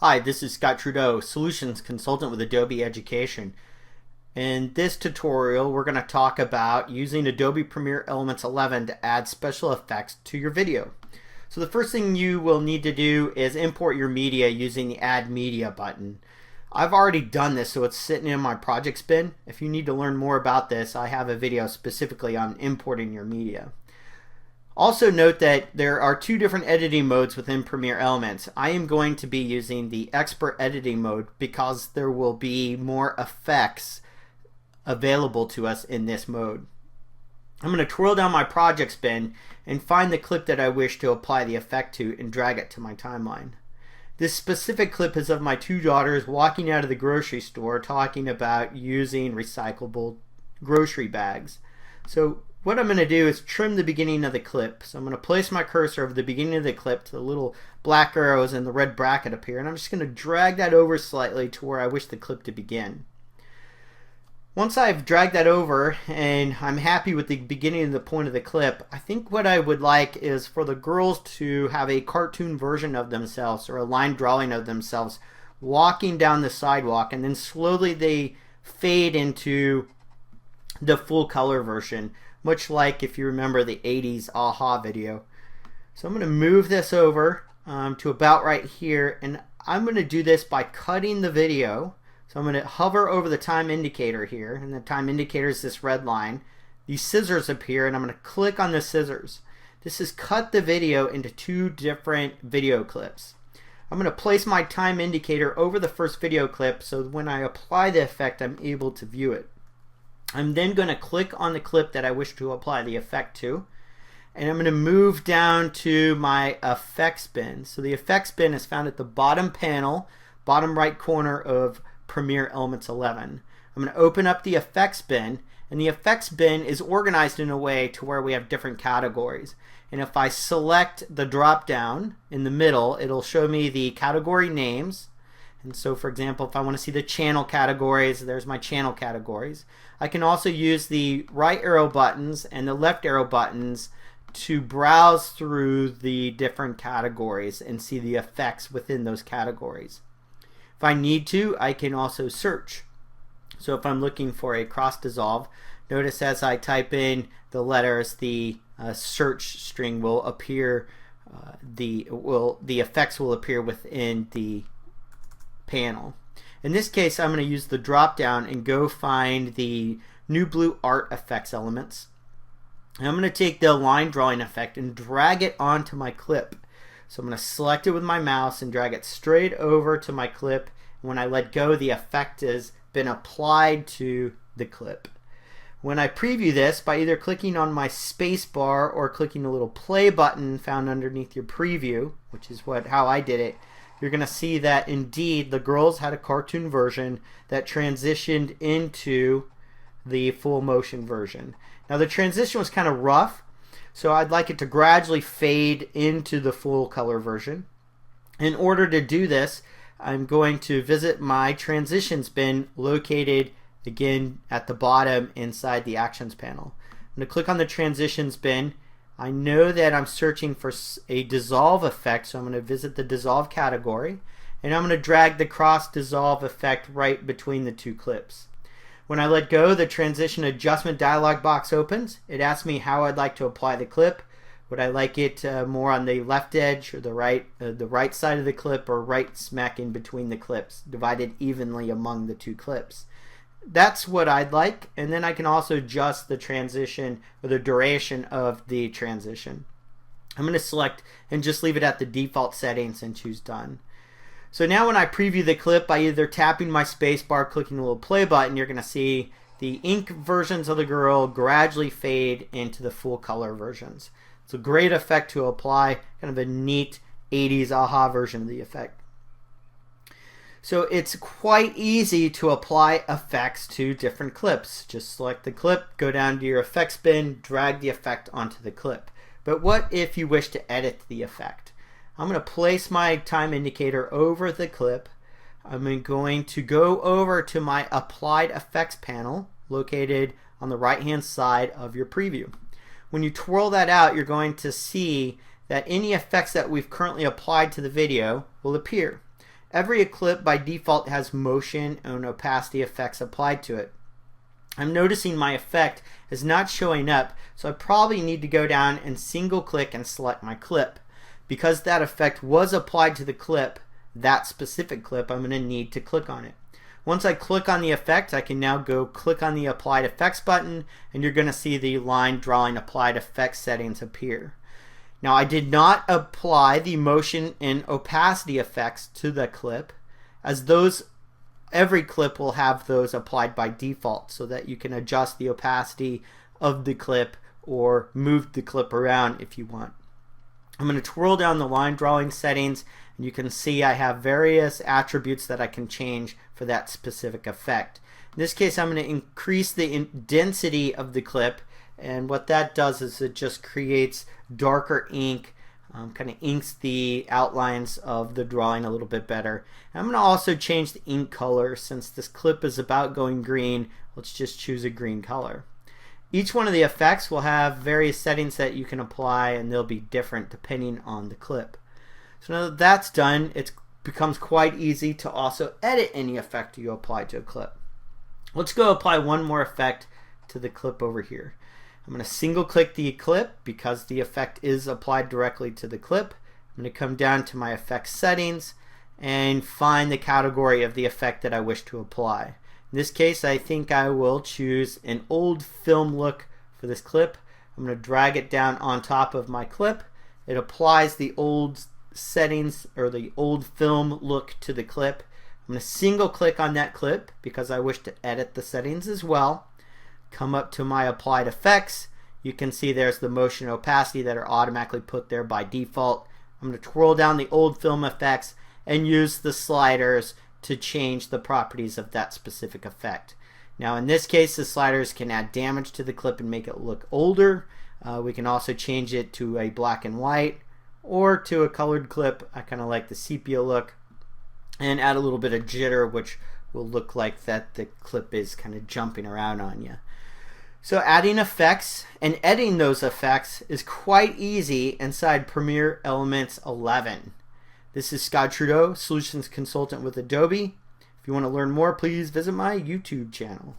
Hi, this is Scott Trudeau, Solutions Consultant with Adobe Education. In this tutorial, we're going to talk about using Adobe Premiere Elements 11 to add special effects to your video. So the first thing you will need to do is import your media using the Add Media button. I've already done this, so it's sitting in my projects bin. If you need to learn more about this, I have a video specifically on importing your media. Also note that there are two different editing modes within Premiere Elements. I am going to be using the expert editing mode because there will be more effects available to us in this mode. I'm going to twirl down my projects bin and find the clip that I wish to apply the effect to and drag it to my timeline. This specific clip is of my two daughters walking out of the grocery store talking about using recyclable grocery bags. So what I'm going to do is trim the beginning of the clip. So I'm going to place my cursor over the beginning of the clip to the little black arrows and the red bracket up here, and I'm just going to drag that over slightly to where I wish the clip to begin. Once I've dragged that over and I'm happy with the beginning of the point of the clip, I think what I would like is for the girls to have a cartoon version of themselves or a line drawing of themselves walking down the sidewalk, and then slowly they fade into the full color version, much like if you remember the 80s Aha video. So I'm going to move this over to about right here, and I'm going to do this by cutting the video. So I'm going to hover over the time indicator here, and the time indicator is this red line. These scissors appear, and I'm going to click on the scissors. This is cut the video into two different video clips. I'm going to place my time indicator over the first video clip so when I apply the effect I'm able to view it. I'm then going to click on the clip that I wish to apply the effect to, and I'm going to move down to my effects bin. So the effects bin is found at the bottom panel, bottom right corner of Premiere Elements 11. I'm going to open up the effects bin, and the effects bin is organized in a way to where we have different categories. And if I select the drop down in the middle, it'll show me the category names. And so for example, if I want to see the channel categories, there's my channel categories. I can also use the right arrow buttons and the left arrow buttons to browse through the different categories and see the effects within those categories. If I need to, I can also search. So if I'm looking for a cross dissolve, notice as I type in the letters, the search string will appear, the effects will appear within the panel. In this case, I'm going to use the drop down and go find the new blue art effects elements. And I'm going to take the line drawing effect and drag it onto my clip. So I'm going to select it with my mouse and drag it straight over to my clip. When I let go, the effect has been applied to the clip. When I preview this by either clicking on my space bar or clicking the little play button found underneath your preview, which is how I did it, you're going to see that indeed the girls had a cartoon version that transitioned into the full motion version. Now the transition was kind of rough, so I'd like it to gradually fade into the full color version. In order to do this, I'm going to visit my transitions bin located again at the bottom inside the actions panel. I'm going to click on the transitions bin. I know that I'm searching for a dissolve effect, so I'm going to visit the dissolve category, and I'm going to drag the cross dissolve effect right between the two clips. When I let go, the transition adjustment dialog box opens. It asks me how I'd like to apply the clip. Would I like it more on the left edge or the right side of the clip, or right smack in between the clips, divided evenly among the two clips? That's what I'd like, and then I can also adjust the transition or the duration of the transition. I'm going to select and just leave it at the default settings and choose done. So now when I preview the clip by either tapping my space bar, clicking the little play button, you're going to see the ink versions of the girl gradually fade into the full color versions. It's a great effect to apply, kind of a neat 80s Aha version of the effect. So it's quite easy to apply effects to different clips. Just select the clip, go down to your effects bin, drag the effect onto the clip. But what if you wish to edit the effect? I'm going to place my time indicator over the clip. I'm going to go over to my applied effects panel located on the right hand side of your preview. When you twirl that out, you're going to see that any effects that we've currently applied to the video will appear. every clip by default has motion and opacity effects applied to it. I'm noticing my effect is not showing up, so I probably need to go down and single click and select my clip. Because that effect was applied to the clip, that specific clip, I'm going to need to click on it. Once I click on the effect, I can now go click on the Applied Effects button, and you're going to see the line drawing applied effects settings appear. Now, I did not apply the motion and opacity effects to the clip, as every clip will have those applied by default, so that you can adjust the opacity of the clip or move the clip around if you want. I'm going to twirl down the line drawing settings, and you can see I have various attributes that I can change for that specific effect. In this case, I'm going to increase the density of the clip, and what that does is it just creates darker ink, kind of inks the outlines of the drawing a little bit better. And I'm going to also change the ink color. Since this clip is about going green, let's just choose a green color. Each one of the effects will have various settings that you can apply, and they'll be different depending on the clip. So now that that's done, it becomes quite easy to also edit any effect you apply to a clip. Let's go apply one more effect to the clip over here. I'm going to single click the clip because the effect is applied directly to the clip. I'm going to come down to my effects settings and find the category of the effect that I wish to apply. In this case, I think I will choose an old film look for this clip. I'm going to drag it down on top of my clip. It applies the old settings or the old film look to the clip. I'm going to single click on that clip because I wish to edit the settings as well. Come up to my applied effects. You can see there's the motion and opacity that are automatically put there by default. I'm going to twirl down the old film effects and use the sliders to change the properties of that specific effect. Now in this case, the sliders can add damage to the clip and make it look older. We can also change it to a black and white or to a colored clip. I kind of like the sepia look, and add a little bit of jitter, which will look like that the clip is kind of jumping around on you. So adding effects and editing those effects is quite easy inside Premiere Elements 11. This is Scott Trudeau, Solutions Consultant with Adobe. If you want to learn more, please visit my YouTube channel.